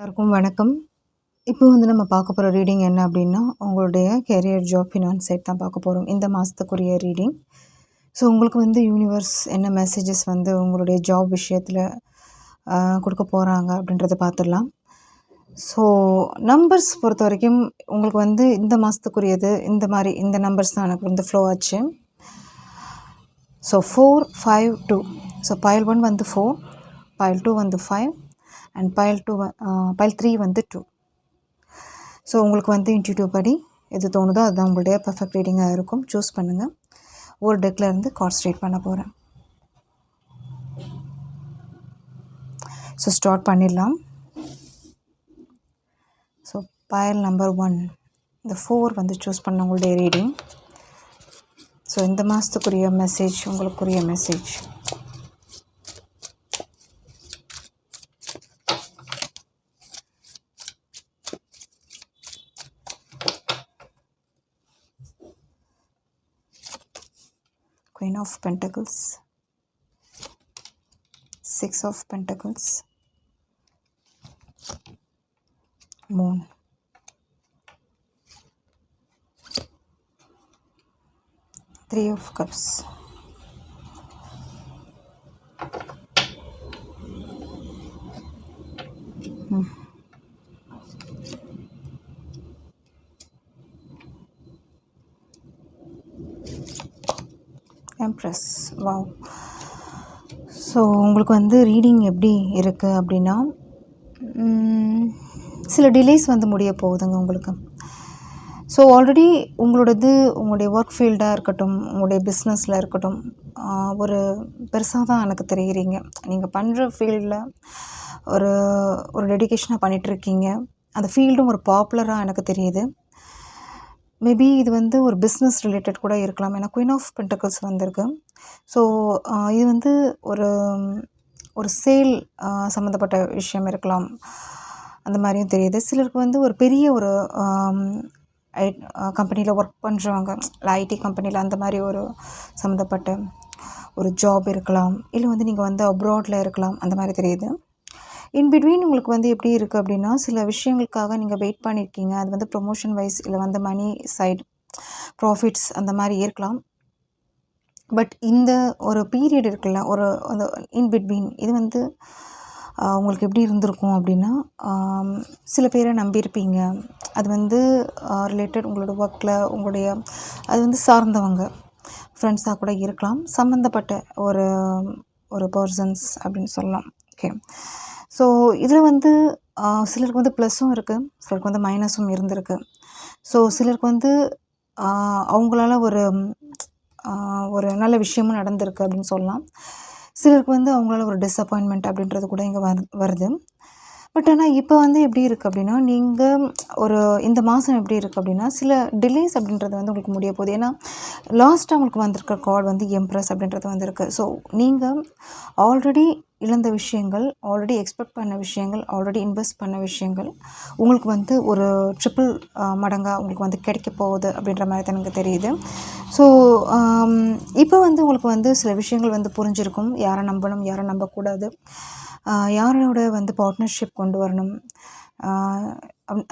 எல்லாருக்கும் வணக்கம். இப்போ வந்து நம்ம பார்க்க போகிற ரீடிங் என்ன அப்படின்னா, உங்களுடைய கெரியர், ஜாப், ஃபினான்ஸ் சைட் தான் பார்க்க போகிறோம். இந்த மாதத்துக்குரிய ரீடிங். ஸோ உங்களுக்கு வந்து யூனிவர்ஸ் என்ன மெசேஜஸ் வந்து உங்களுடைய ஜாப் விஷயத்தில் கொடுக்க போகிறாங்க அப்படின்றத பார்த்துடலாம். ஸோ நம்பர்ஸ் பொறுத்த வரைக்கும் உங்களுக்கு வந்து இந்த மாதத்துக்குரியது இந்த நம்பர்ஸ் தான் எனக்கு வந்து ஃப்ளோ ஆச்சு. ஸோ 4, 5, 2. ஸோ பைல் 1 வந்து 4, பைல் 2 வந்து 5 அண்ட் பைல் 3 வந்து 2. ஸோ உங்களுக்கு வந்து இன்ட்யூட்டிவ் படி எது தோணுதோ அதுதான் உங்களுடைய பர்ஃபெக்ட் ரீடிங்காக இருக்கும். சூஸ் பண்ணுங்கள். ஒரு டெக்கில் இருந்து கார்ட் ஸ்ட்ரெயிட் பண்ண போகிறேன். ஸோ ஸ்டார்ட் பண்ணிடலாம். ஸோ பைல் நம்பர் 1 இந்த 4 வந்து சூஸ் பண்ண உங்களுடைய ரீடிங். ஸோ இந்த மாதத்துக்குரிய மெசேஜ், உங்களுக்குரிய message. Queen of Pentacles, 6 of Pentacles, Moon, Three of Cups, Empress. Wow. So உங்களுக்கு வந்து ரீடிங் எப்படி இருக்குது அப்படின்னா, சில டிலேஸ் வந்து முடிய போகுதுங்க உங்களுக்கு. ஸோ ஆல்ரெடி உங்களுடைய ஒர்க் ஃபீல்டாக இருக்கட்டும், உங்களுடைய பிஸ்னஸில் இருக்கட்டும், ஒரு பெருசாக தான் எனக்கு தெரிகிறீங்க. நீங்கள் பண்ணுற ஃபீல்டில் ஒரு ஒரு டெடிகேஷனாக பண்ணிகிட்ருக்கீங்க. அந்த ஃபீல்டும் ஒரு பாப்புலராக எனக்கு தெரியுது. மேபி இது வந்து ஒரு பிஸ்னஸ் ரிலேட்டட் கூட இருக்கலாம். ஏன்னா குயின் ஆஃப் பென்டக்கிள்ஸ் வந்திருக்கு. ஸோ இது வந்து ஒரு சேல் சம்மந்தப்பட்ட விஷயம் இருக்கலாம், அந்த மாதிரியும் தெரியுது. சிலருக்கு வந்து ஒரு பெரிய ஒரு கம்பெனியில் ஒர்க் பண்ணுறவங்க, இல்லை ஐடி கம்பெனியில் அந்த மாதிரி ஒரு சம்மந்தப்பட்ட ஒரு ஜாப் இருக்கலாம். இல்லை வந்து நீங்கள் வந்து அப்ராடில் இருக்கலாம், அந்த மாதிரி தெரியுது. இன்பிட்வீன் உங்களுக்கு வந்து எப்படி இருக்குது அப்படின்னா, சில விஷயங்களுக்காக நீங்கள் வெயிட் பண்ணியிருக்கீங்க. அது வந்து ப்ரொமோஷன் வைஸ் இல்லை வந்து மணி சைடு ப்ராஃபிட்ஸ் அந்த மாதிரி இருக்கலாம். பட் இந்த ஒரு பீரியட் இருக்குல்ல, அந்த இன்பிட்வீன் இது வந்து உங்களுக்கு எப்படி இருந்திருக்கும் அப்படின்னா, சில பேரை நம்பியிருப்பீங்க. அது வந்து ரிலேட்டட் உங்களோட ஒர்க்கில் அது வந்து சார்ந்தவங்க ஃப்ரெண்ட்ஸாக கூட இருக்கலாம், சம்மந்தப்பட்ட ஒரு பர்சன்ஸ் அப்படின்னு சொல்லலாம். ஓகே. ஸோ இதில் வந்து சிலருக்கு வந்து ப்ளஸ்ஸும் இருக்குது, சிலருக்கு வந்து மைனஸும் இருந்திருக்கு. ஸோ சிலருக்கு வந்து அவங்களால ஒரு நல்ல விஷயமும் நடந்திருக்கு அப்படின்னு சொல்லலாம். சிலருக்கு வந்து அவங்களால ஒரு டிஸப்பாயின்மெண்ட் அப்படின்றது கூட இங்கே வருது. பட் ஆனால் இப்போ வந்து எப்படி இருக்குது அப்படின்னா, நீங்கள் இந்த மாதம் எப்படி இருக்குது அப்படின்னா, சில டிலேஸ் அப்படின்றது வந்து உங்களுக்கு முடிய போகுது. ஏன்னா லாஸ்ட்டாக உங்களுக்கு வந்திருக்க கார்டு வந்து எம்ப்ரஸ் அப்படின்றது வந்திருக்கு. ஸோ நீங்கள் ஆல்ரெடி இழந்த விஷயங்கள், ஆல்ரெடி எக்ஸ்பெக்ட் பண்ண விஷயங்கள், ஆல்ரெடி இன்வெஸ்ட் பண்ண விஷயங்கள் உங்களுக்கு வந்து ஒரு ட்ரிபிள் மடங்காக உங்களுக்கு வந்து கிடைக்க போகுது அப்படின்ற மாதிரி தான் எனக்கு தெரியுது. ஸோ இப்போ வந்து உங்களுக்கு வந்து சில விஷயங்கள் வந்து புரிஞ்சிருக்கும். யாரை நம்பணும், யாரை நம்பக்கூடாது, யாரோட வந்து பார்ட்னர்ஷிப் கொண்டு வரணும்,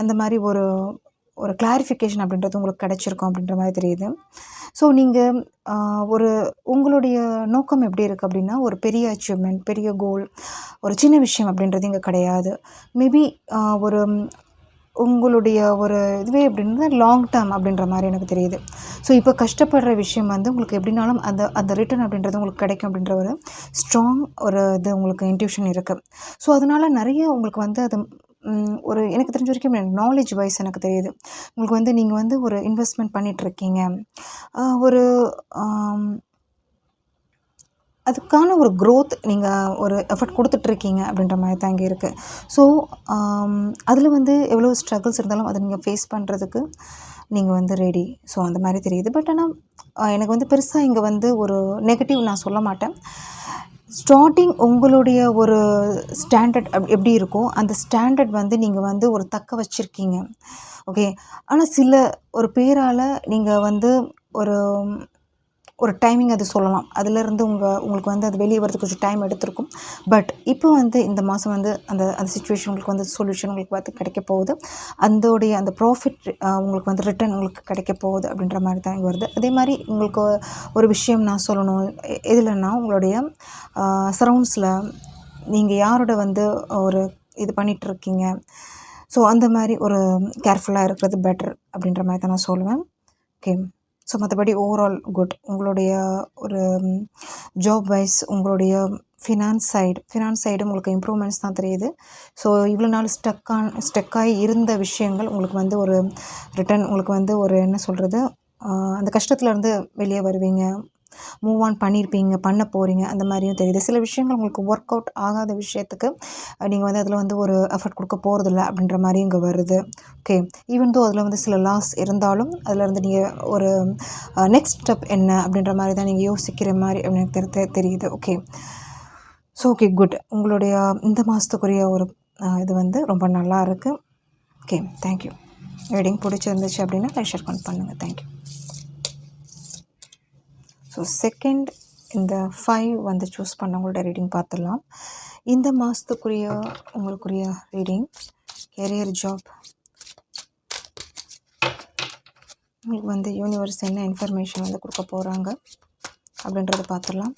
அந்த மாதிரி ஒரு கிளாரிஃபிகேஷன் அப்படின்றது உங்களுக்கு கிடச்சிருக்கும் அப்படின்ற மாதிரி தெரியுது. ஸோ நீங்கள் உங்களுடைய நோக்கம் எப்படி இருக்குது அப்படின்னா, ஒரு பெரிய அச்சீவ்மெண்ட், பெரிய கோல், ஒரு சின்ன விஷயம் அப்படின்றது இங்கே கிடையாது. மேபி உங்களுடைய இதுவே எப்படின்னா லாங் டேர்ம் அப்படின்ற மாதிரி எனக்கு தெரியுது. ஸோ இப்போ கஷ்டப்படுற விஷயம் வந்து உங்களுக்கு எப்படின்னாலும் அந்த ரிட்டர்ன் அப்படின்றது உங்களுக்கு கிடைக்கும் அப்படின்ற ஒரு ஸ்ட்ராங் இது உங்களுக்கு இன்ட்யூஷன் இருக்குது. ஸோ அதனால் நிறைய உங்களுக்கு வந்து அது எனக்கு தெரிஞ்ச வரைக்கும் நாலேஜ் வைஸ் எனக்கு தெரியுது. உங்களுக்கு வந்து நீங்கள் வந்து ஒரு இன்வெஸ்ட்மெண்ட் பண்ணிகிட்ருக்கீங்க, அதுக்கான ஒரு க்ரோத் நீங்கள் ஒரு எஃபர்ட் கொடுத்துட்ருக்கீங்க அப்படின்ற மாதிரி தான் இங்கே இருக்குது. ஸோ அதில் வந்து எவ்வளோ ஸ்ட்ரகிள்ஸ் இருந்தாலும் அதை நீங்கள் ஃபேஸ் பண்ணுறதுக்கு நீங்கள் வந்து ரெடி. ஸோ அந்த மாதிரி தெரியுது. பட் ஆனால் எனக்கு வந்து பெருசாக இங்கே வந்து ஒரு நெகட்டிவ் நான் சொல்ல மாட்டேன். ஸ்டார்டிங் உங்களுடைய ஒரு ஸ்டாண்டர்ட் எப்படி இருக்கோ அந்த ஸ்டாண்டர்ட் வந்து நீங்கள் வந்து ஒரு தக்க வச்சுருக்கீங்க. ஓகே. ஆனால் ஒரு பேரால் நீங்கள் வந்து ஒரு டைமிங் அது சொல்லலாம். அதிலேருந்து உங்களுக்கு வந்து அது வெளியே வரதுக்கு கொஞ்சம் டைம் எடுத்திருக்கும். பட் இப்போ வந்து இந்த மாதம் வந்து அந்த சிச்சுவேஷன் உங்களுக்கு வந்து சொல்யூஷன் உங்களுக்கு பார்த்து கிடைக்க போகுது. அந்த ப்ராஃபிட் உங்களுக்கு வந்து ரிட்டர்ன் உங்களுக்கு கிடைக்க போகுது அப்படின்ற மாதிரி தான் இங்கே வருது. அதே மாதிரி உங்களுக்கு ஒரு விஷயம் நான் சொல்லணும். எதுலன்னா உங்களுடைய சரௌண்ட்ஸில் நீங்கள் யாரோட வந்து ஒரு இது பண்ணிகிட்ருக்கீங்க. ஸோ அந்த மாதிரி ஒரு கேர்ஃபுல்லாக இருக்கிறது பெட்டர் அப்படின்ற மாதிரி தான் நான் சொல்லுவேன். ஓகே. ஸோ மற்றபடி ஓவரால் குட். உங்களுடைய ஒரு ஜாப் வைஸ் உங்களுடைய ஃபினான்ஸ் சைடு உங்களுக்கு இம்ப்ரூவ்மெண்ட்ஸ் தான் தெரியுது. ஸோ இவ்வளோ நாள் ஸ்டக்காகி இருந்த விஷயங்கள் உங்களுக்கு வந்து ஒரு ரிட்டர்ன் உங்களுக்கு வந்து ஒரு என்ன சொல்கிறது, அந்த கஷ்டத்துலேருந்து வெளியே வருவீங்க. மூவ் ஆன் பண்ண போகிறீங்க அந்த மாதிரியும் தெரியுது. சில விஷயங்கள் உங்களுக்கு ஒர்க் அவுட் ஆகாத விஷயத்துக்கு நீங்கள் வந்து அதில் வந்து ஒரு எஃபர்ட் கொடுக்க போகிறதில்ல அப்படின்ற மாதிரி இங்கே வருது. ஓகே. ஈவன் தோ அதில் வந்து சில லாஸ் இருந்தாலும் அதில் இருந்து நீங்கள் ஒரு நெக்ஸ்ட் ஸ்டெப் என்ன அப்படின்ற மாதிரி தான் நீங்கள் யோசிக்கிற மாதிரி அப்படின்னு தெரியுது. ஓகே. So okay good. உங்களுடைய இந்த மாதத்துக்குரிய ஒரு இது வந்து ரொம்ப நல்லா இருக்குது. ஓகே. தேங்க்யூ. ரீடிங் பிடிச்சிருந்துச்சு அப்படின்னா ஷேர் பண்ணுங்கள். தேங்க்யூ. ஸோ செகண்ட் இந்த 5 வந்து சூஸ் பண்ணவங்களோட ரீடிங் பார்த்துடலாம். இந்த மாதத்துக்குரிய உங்களுக்குரிய ரீடிங் கெரியர், ஜாப், உங்களுக்கு வந்து யூனிவர்ஸ் என்ன இன்ஃபர்மேஷன் வந்து கொடுக்க போகிறாங்க அப்படின்றத பார்த்துடலாம்.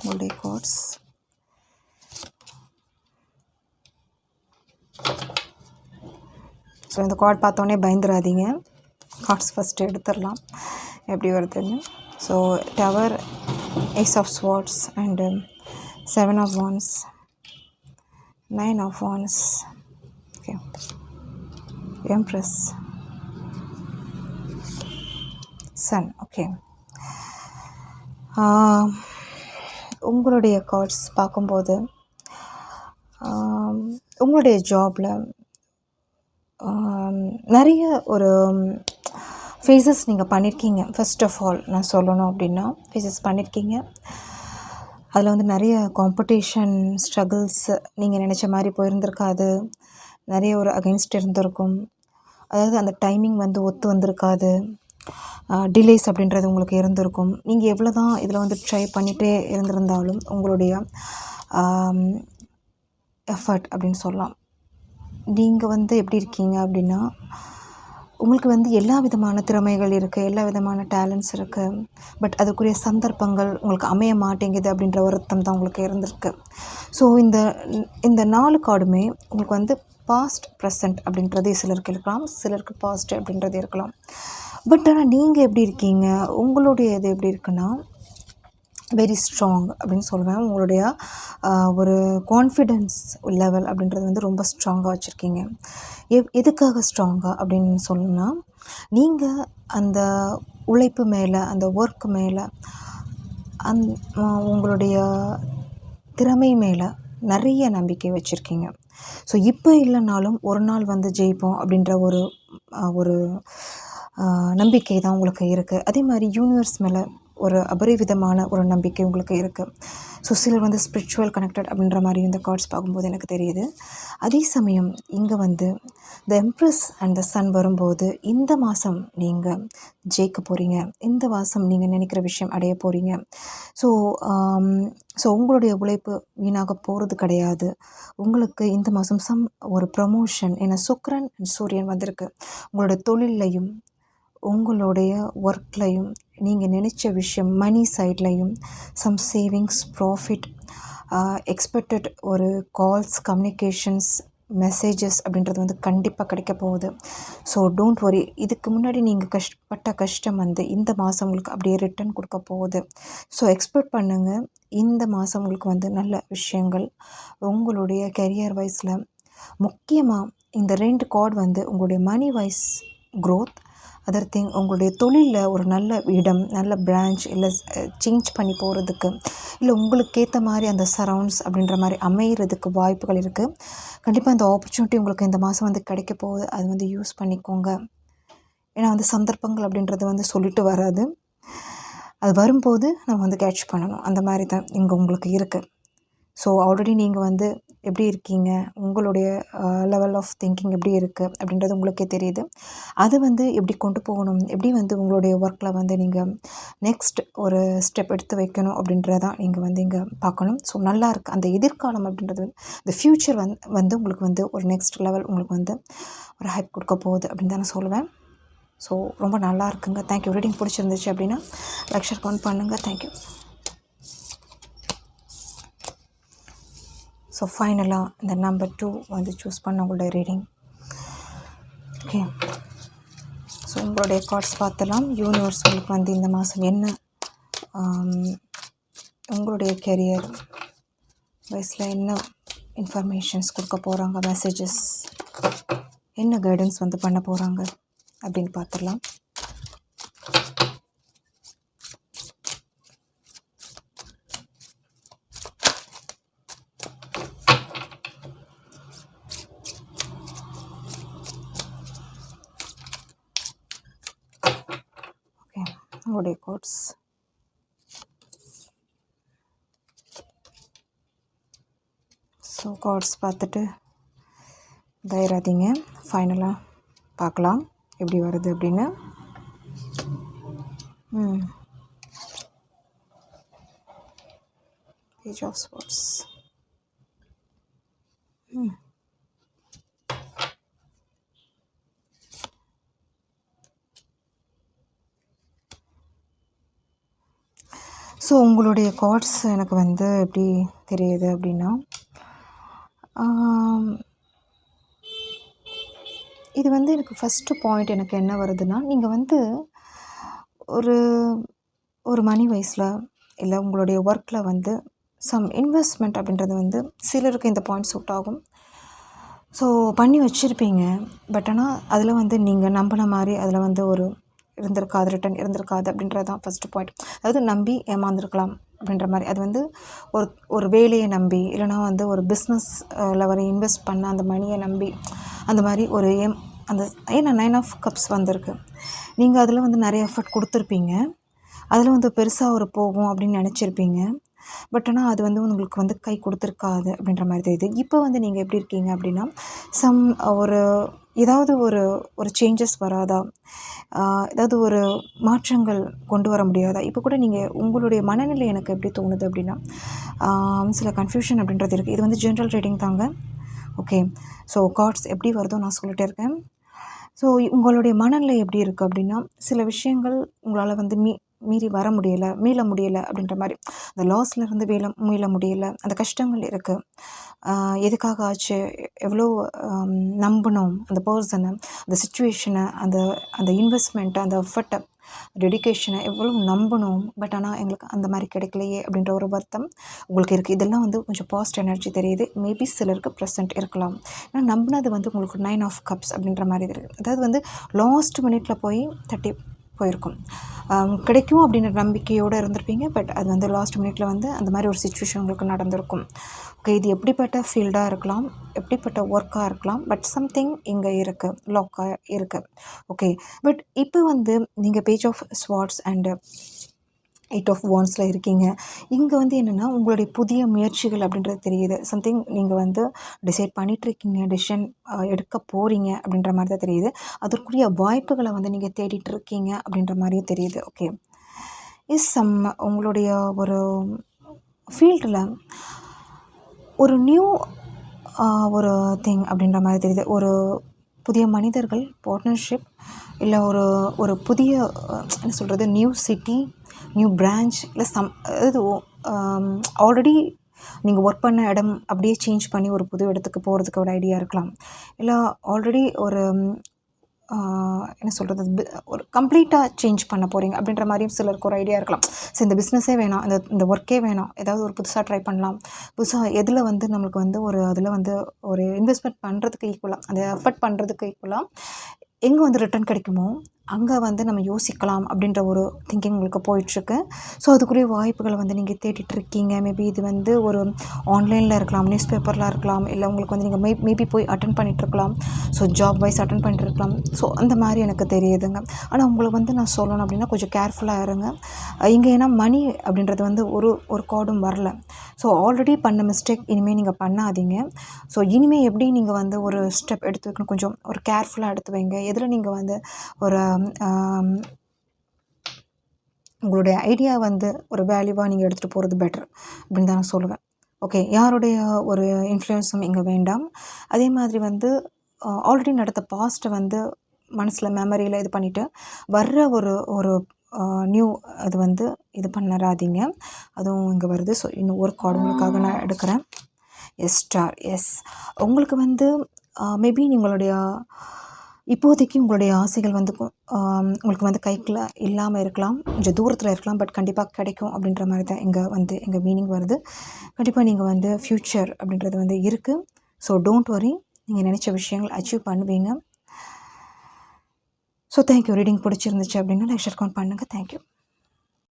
உங்களுடைய கார்ட்ஸ் ஸோ இந்த கார்ட் பார்த்தோன்னே பயந்துடாதீங்க. கார்ட்ஸ் ஃபஸ்ட்டு எடுத்துடலாம் எப்படி வருதுன்னு. So tower, ace of swords and 7 of wands, 9 of wands, okay, empress, sun. Okay. உங்களுடைய கார்ட்ஸ் பார்க்கும்போது உங்களுடைய ஜாபில் நிறைய ஒரு ஃபேஸஸ் நீங்கள் பண்ணியிருக்கீங்க. ஃபர்ஸ்ட் ஆஃப் ஆல் நான் சொல்லணும் அப்படின்னா ஃபேஸஸ் பண்ணியிருக்கீங்க. அதில் வந்து நிறைய காம்படிஷன், ஸ்ட்ரகிள்ஸ் நீங்கள் நினச்ச மாதிரி போயிருந்திருக்காது. நிறைய ஒரு அகெயின்ஸ்ட் இருந்திருக்கும். அதாவது அந்த டைமிங் வந்து ஒத்து வந்திருக்காது. டிலேஸ் அப்படின்றது உங்களுக்கு இருந்திருக்கும். நீங்கள் எவ்வளோ தான் இதில் வந்து ட்ரை பண்ணிகிட்டே இருந்திருந்தாலும் உங்களுடைய எஃபர்ட் அப்படின்னு சொல்லலாம். நீங்கள் வந்து எப்படி இருக்கீங்க அப்படின்னா உங்களுக்கு வந்து எல்லா விதமான திறமைகள் இருக்குது, எல்லா விதமான டேலண்ட்ஸ் இருக்குது. பட் அதுக்குரிய சந்தர்ப்பங்கள் உங்களுக்கு அமைய மாட்டேங்குது அப்படின்ற வருத்தம் தான் உங்களுக்கு இருந்திருக்கு. ஸோ இந்த 4 கார்டுமே உங்களுக்கு வந்து பாஸ்ட், ப்ரெசண்ட் அப்படின்றது சிலருக்கு இருக்கலாம், சிலருக்கு பாஸ்ட் அப்படின்றது இருக்கலாம். பட் ஆனால் நீங்கள் எப்படி இருக்கீங்க, உங்களுடைய இது எப்படி இருக்குன்னா வெரி ஸ்ட்ராங் அப்படின்னு சொல்லுவேன். உங்களுடைய ஒரு கான்ஃபிடென்ஸ் லெவல் அப்படின்றது வந்து ரொம்ப ஸ்ட்ராங்காக வச்சுருக்கீங்க. எதுக்காக ஸ்ட்ராங்காக அப்படின்னு சொல்லணும்னா நீங்கள் அந்த உழைப்பு மேலே, அந்த ஒர்க் மேலே, உங்களுடைய திறமை மேலே நிறைய நம்பிக்கை வச்சுருக்கீங்க. ஸோ இப்போ இல்லைனாலும் ஒரு நாள் வந்து ஜெயிப்போம் அப்படின்ற ஒரு நம்பிக்கை தான் உங்களுக்கு இருக்குது. அதே மாதிரி யூனிவர்ஸ் மேலே ஒரு அபரிவிதமான ஒரு நம்பிக்கை உங்களுக்கு இருக்குது. ஸோ சிலர் வந்து ஸ்பிரிச்சுவல் கனெக்டட் அப்படின்ற மாதிரி இந்த கார்ட்ஸ் பார்க்கும்போது எனக்கு தெரியுது. அதே சமயம் இங்கே வந்து த எம்ப்ரஸ் அண்ட் த சன் வரும்போது இந்த மாதம் நீங்கள் ஜெயிக்க போகிறீங்க, இந்த மாதம் நீங்கள் நினைக்கிற விஷயம் அடைய போகிறீங்க. ஸோ உங்களுடைய உழைப்பு வீணாக போகிறது கிடையாது. உங்களுக்கு இந்த மாதம் ஒரு ப்ரமோஷன், ஏன்னா சுக்கிரன் அண்ட் சூரியன் வந்திருக்கு. உங்களுடைய தொழிலையும் உங்களுடைய ஒர்க்லையும் நீங்கள் நினச்ச விஷயம் மணி சைட்லையும் சம் சேவிங்ஸ், ப்ராஃபிட், எக்ஸ்பெக்டட் ஒரு கால்ஸ், கம்யூனிகேஷன்ஸ், மெசேஜஸ் அப்படின்றது வந்து கண்டிப்பாக கிடைக்க போகுது. So don't worry. இதுக்கு முன்னாடி நீங்கள் கஷ்டப்பட்ட கஷ்டம் வந்து இந்த மாதம் உங்களுக்கு அப்படியே ரிட்டர்ன் கொடுக்க போகுது. ஸோ எக்ஸ்பெக்ட் பண்ணுங்கள். இந்த மாதம் உங்களுக்கு வந்து நல்ல விஷயங்கள் உங்களுடைய கெரியர் வைஸில், முக்கியமாக இந்த 2 கார்டு வந்து உங்களுடைய money wise growth, other thing உங்களுடைய தொழிலில் ஒரு நல்ல இடம், நல்ல பிரான்ச், இல்லை சேஞ்ச் பண்ணி போகிறதுக்கு, இல்லை உங்களுக்கு ஏற்ற மாதிரி அந்த சரவுண்ட்ஸ் அப்படின்ற மாதிரி அமைகிறதுக்கு வாய்ப்புகள் இருக்குது. கண்டிப்பாக அந்த ஆப்பர்ச்சுனிட்டி உங்களுக்கு இந்த மாதம் வந்து கிடைக்க போகுது. அது வந்து யூஸ் பண்ணிக்கோங்க. ஏன்னா வந்து சந்தர்ப்பங்கள் அப்படின்றது வந்து சொல்லிட்டு வராது. அது வரும்போது நம்ம வந்து கேட்ச் பண்ணணும். அந்த மாதிரி தான் இங்கே உங்களுக்கு இருக்குது. ஸோ ஆல்ரெடி நீங்கள் வந்து எப்படி இருக்கீங்க, உங்களுடைய லெவல் ஆஃப் திங்கிங் எப்படி இருக்குது அப்படின்றது உங்களுக்கே தெரியுது. அது வந்து எப்படி கொண்டு போகணும், எப்படி வந்து உங்களுடைய ஒர்க்கில் வந்து நீங்கள் நெக்ஸ்ட் ஒரு ஸ்டெப் எடுத்து வைக்கணும் அப்படின்றதான் நீங்கள் வந்து இங்கே பார்க்கணும். ஸோ நல்லா இருக்குது அந்த எதிர்காலம் அப்படின்றது இந்த ஃப்யூச்சர் வந்து உங்களுக்கு வந்து ஒரு நெக்ஸ்ட் லெவல் உங்களுக்கு வந்து ஒரு ஹைப் கொடுக்க போகுது அப்படின்னு தான் நான் சொல்லுவேன். ஸோ ரொம்ப நல்லா இருக்குங்க. தேங்க்யூ. ரீடிங் பிடிச்சிருந்துச்சு அப்படின்னா லெக்சர் கவுண்ட் பண்ணுங்கள். தேங்க்யூ. ஸோ ஃபைனலாக இந்த நம்பர் 2 வந்து சூஸ் பண்ண உங்களுடைய ரீடிங். ஓகே, ஸோ உங்களுடைய கார்ட்ஸ் பார்த்துலாம். யூனிவர்ஸ் உங்களுக்கு வந்து இந்த மாதம் என்ன உங்களுடைய கெரியர் வயசில் என்ன இன்ஃபர்மேஷன்ஸ் கொடுக்க போகிறாங்க, மெசேஜஸ் என்ன கைடன்ஸ் வந்து பண்ண போகிறாங்க அப்படின்னு பார்த்துடலாம். உங்களுடைய கோட்ஸ் ஸோ கார்ட்ஸ் பார்த்துட்டு தயாராதீங்க. ஃபைனலாக பார்க்கலாம் எப்படி வருது அப்படின்னு. Page of swords. ஸோ உங்களுடைய கார்ட்ஸ் எனக்கு வந்து எப்படி தெரியுது அப்படின்னா, இது வந்து எனக்கு ஃபஸ்ட்டு பாயிண்ட் எனக்கு என்ன வருதுன்னா, நீங்கள் வந்து ஒரு ஒரு மணி வைஸில் இல்லை உங்களுடைய ஒர்க்கில் வந்து சம் இன்வெஸ்ட்மெண்ட் அப்படின்றது வந்து சிலருக்கு இந்த பாயிண்ட் சூட் ஆகும். ஸோ பண்ணி வச்சுருப்பீங்க. பட் ஆனால் அதில் வந்து நீங்கள் நம்பின மாதிரி அதில் வந்து ஒரு இருந்திருக்காது, ரிட்டன் இருந்திருக்காது அப்படின்றது தான் ஃபஸ்ட்டு பாயிண்ட். அதாவது நம்பி ஏமாந்துருக்கலாம் அப்படின்ற மாதிரி. அது வந்து ஒரு வேலையை நம்பி இல்லைனா வந்து ஒரு பிஸ்னஸில் வர இன்வெஸ்ட் பண்ண அந்த மணியை நம்பி அந்த மாதிரி ஒரு அந்த ஏன்னா 9 ஆஃப் கப்ஸ் வந்திருக்கு. நீங்கள் அதில் வந்து நிறைய எஃபர்ட் கொடுத்துருப்பீங்க. அதில் வந்து பெருசாக ஒரு போகும் அப்படின்னு நினச்சிருப்பீங்க. பட் ஆனால் அது வந்து உங்களுக்கு வந்து கை கொடுத்துருக்காது அப்படின்ற மாதிரி தெரியுது. இப்போ வந்து நீங்கள் எப்படி இருக்கீங்க அப்படின்னா, ஏதாவது ஒரு சேஞ்சஸ் வராதா, ஏதாவது ஒரு மாற்றங்கள் கொண்டு வர முடியாதா? இப்போ கூட நீங்கள் உங்களுடைய மனநிலை எனக்கு எப்படி தோணுது அப்படின்னா, சில கன்ஃபியூஷன் அப்படின்றது இருக்குது. இது வந்து ஜென்ரல் ரீடிங் தாங்க. ஓகே, ஸோ கார்ட்ஸ் எப்படி வருதோ நான் சொல்லிகிட்டே இருக்கேன். ஸோ உங்களுடைய மனநிலை எப்படி இருக்குது அப்படின்னா, சில விஷயங்கள் உங்களால் வந்து மீறி வர முடியலை, மீள முடியலை அப்படின்ற மாதிரி. அந்த லாஸ்லேருந்து மீள முடியலை, அந்த கஷ்டங்கள் இருக்குது. எதுக்காக ஆச்சு, எவ்வளோ நம்பணும் அந்த பர்சனை, அந்த சிச்சுவேஷனை, அந்த இன்வெஸ்ட்மெண்ட்டை, அந்த எஃபர்ட்டை, டெடிக்கேஷனை எவ்வளோ நம்பணும். பட் ஆனால் எங்களுக்கு அந்த மாதிரி கிடைக்கலையே அப்படின்ற ஒரு வருத்தம் உங்களுக்கு இருக்குது. இதெல்லாம் வந்து கொஞ்சம் பாசிட்டிவ் எனர்ஜி தெரியுது. மேபி சிலருக்கு ப்ரெசென்ட் இருக்கலாம். ஏன்னா நம்பினது வந்து உங்களுக்கு 9 ஆஃப் கப்ஸ் அப்படின்ற மாதிரி இருக்குது. அதாவது வந்து லாஸ்ட் மினிட்ல போய் தட்டி போயிருக்கும். கிடைக்கும் அப்படின்ற நம்பிக்கையோடு இருந்திருப்பீங்க. பட் அது வந்து லாஸ்ட் மினிட்ல வந்து அந்த மாதிரி ஒரு சிச்சுவேஷன் உங்களுக்கு நடந்திருக்கும். ஓகே, இது எப்படிப்பட்ட ஃபீல்டாக இருக்கலாம், எப்படிப்பட்ட ஒர்க்காக இருக்கலாம். பட் சம்திங் இங்கே இருக்குது, லாக்காக இருக்குது. ஓகே, பட் இப்போ வந்து நீங்கள் page of swords and 8 of வாண்ட்ஸில் இருக்கீங்க. இங்கே வந்து என்னென்னா உங்களுடைய புதிய முயற்சிகள் அப்படின்றது தெரியுது. சம்திங் நீங்கள் வந்து டிசைட் பண்ணிகிட்ருக்கீங்க, டிசிஷன் எடுக்க போகிறீங்க அப்படின்ற மாதிரி தான் தெரியுது. அதற்குரிய வாய்ப்புகளை வந்து நீங்கள் தேடிட்டு இருக்கீங்க அப்படின்ற மாதிரியும் தெரியுது. ஓகே, உங்களுடைய ஒரு ஃபீல்டில் ஒரு நியூ ஒரு திங் அப்படின்ற மாதிரி தெரியுது. ஒரு புதிய மனிதர்கள், பார்ட்னர்ஷிப், இல்லை ஒரு புதிய என்ன சொல்கிறது, நியூ சிட்டி, நியூ பிரான்ச், இல்லை அதாவது ஆல்ரெடி நீங்கள் ஒர்க் பண்ண இடம் அப்படியே சேஞ்ச் பண்ணி ஒரு புது இடத்துக்கு போகிறதுக்கு ஒரு ஐடியா இருக்கலாம். இல்லை ஆல்ரெடி என்ன சொல்கிறது, ஒரு கம்ப்ளீட்டாக சேஞ்ச் பண்ண போகிறீங்க அப்படின்ற மாதிரியும் சிலருக்கு ஒரு ஐடியா இருக்கலாம். ஸோ இந்த பிஸ்னஸே வேணாம், இந்த ஒர்க்கே வேணாம், ஏதாவது ஒரு புதுசாக ட்ரை பண்ணலாம். புதுசாக எதில் வந்து நம்மளுக்கு வந்து அதில் வந்து ஒரு இன்வெஸ்ட்மெண்ட் பண்ணுறதுக்கு ஈக்குவலாக, அந்த எஃபர்ட் பண்ணுறதுக்கு ஈக்குவலாக எங்கே வந்து ரிட்டர்ன் கிடைக்குமோ அங்கே வந்து நம்ம யோசிக்கலாம் அப்படின்ற ஒரு திங்கிங் உங்களுக்கு போயிட்டுருக்கு. ஸோ அதுக்குரிய வாய்ப்புகளை வந்து நீங்கள் தேடிட்டுருக்கீங்க. மேபி இது வந்து ஒரு ஆன்லைனில் இருக்கலாம், நியூஸ் பேப்பரில் இருக்கலாம், இல்லை உங்களுக்கு வந்து நீங்கள் மேபி போய் அட்டன் பண்ணிகிட்ருக்கலாம். ஸோ ஜாப் வைஸ் அட்டன் பண்ணிட்டுருக்கலாம். ஸோ அந்த மாதிரி எனக்கு தெரியுதுங்க. ஆனால் உங்களுக்கு வந்து நான் சொல்லணும் அப்படின்னா கொஞ்சம் கேர்ஃபுல்லாக இருங்க. இங்கே ஏன்னா மணி அப்படின்றது வந்து ஒரு கார்டும் வரல. ஸோ ஆல்ரெடி பண்ண மிஸ்டேக் இனிமேல் நீங்கள் பண்ணாதீங்க. ஸோ இனிமேல் எப்படி நீங்கள் வந்து ஒரு ஸ்டெப் எடுத்து வைக்கணும், கொஞ்சம் ஒரு கேர்ஃபுல்லாக எடுத்து வைங்க. எதில் நீங்கள் வந்து ஒரு உங்களுடைய ஐடியா வந்து ஒரு வேல்யூவாக நீங்கள் எடுத்துகிட்டு போகிறது பெட்டர் அப்படின்னு தான் நான் சொல்லுவேன். ஓகே, யாருடைய ஒரு இன்ஃப்ளூயன்ஸும் இங்கே வேண்டாம். அதே மாதிரி வந்து ஆல்ரெடி நடந்த பாஸ்ட்டை வந்து மனசில் மெமரியில் இது பண்ணிவிட்டு வர்ற ஒரு ஒரு நியூ அது வந்து இது பண்ணறாதீங்க. அதுவும் இங்கே வருது. ஸோ இன்னும் ஒரு கார்டு உங்களுக்காக நான் எடுக்கிறேன். S star. எஸ், உங்களுக்கு வந்து மேபி உங்களுடைய இப்போதைக்கு உங்களுடைய ஆசைகள் வந்து உங்களுக்கு வந்து கைக்குள்ள இல்லாமல் இருக்கலாம், கொஞ்சம் தூரத்தில் இருக்கலாம். பட் கண்டிப்பாக கிடைக்கும் அப்படின்ற மாதிரி தான் எங்கள் மீனிங் வருது. கண்டிப்பாக நீங்கள் வந்து ஃப்யூச்சர் அப்படின்றது வந்து இருக்குது. ஸோ டோன்ட் வரி, நீங்கள் நினச்ச விஷயங்கள் அச்சீவ் பண்ணுவீங்க. So thank you. ரீடிங் பிடிச்சிருந்துச்சு அப்படின்னா லைக் ஷேர் கமெண்ட் பண்ணுங்கள். தேங்க்யூ.